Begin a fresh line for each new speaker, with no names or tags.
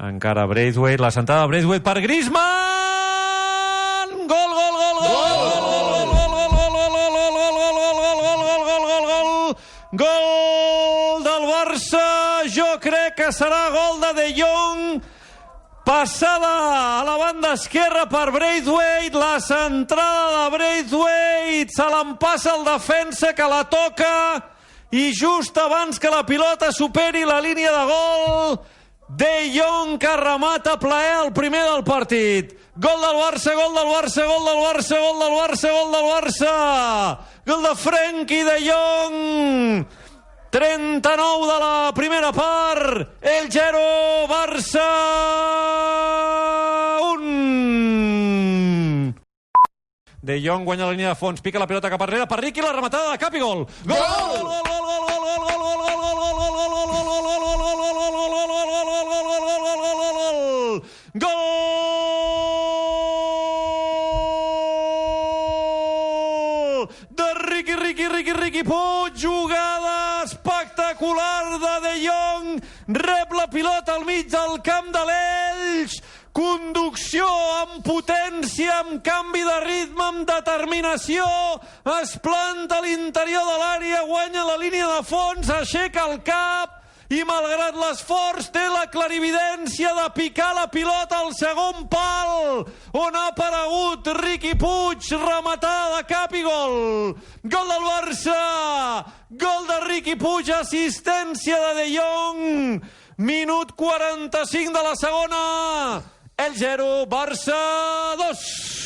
Encara Braithwaite, la sentada de Braithwaite per Griezmann! Gol, gol, gol, gol! Gol del Barça, jo crec que serà gol de De Jong, passada a la banda esquerra per Braithwaite, la centrada de Braithwaite, se l'empassa el defensa que la toca i just abans que la pilota superi la línia de gol, De Jong que remata plaer el primer del partit. Gol del Barça, gol del Barça, gol del Barça, gol del Barça, gol del Barça. Gol de Frenkie de Jong. 39 de la primera part. El 0, Barça 1. De Jong guanya la línia de fons, pica la pilota cap enrere per Riqui, la rematada de cap i gol. Gol! Riqui Puig, jugada espectacular de Jong, rep la pilota al mig del camp de l'Elx, conducció amb potència, amb canvi de ritme, amb determinació, es planta a l'interior de l'àrea, guanya la línia de fons, aixeca el cap i malgrat l'esforç té la clarividència de picar la pilota al segon pal on ha aparegut Riqui Puig, rematada de cap i gol. Gol del Barça, gol de Riqui Puig, assistència de Jong, minut 45 de la segona, el 0, Barça 2.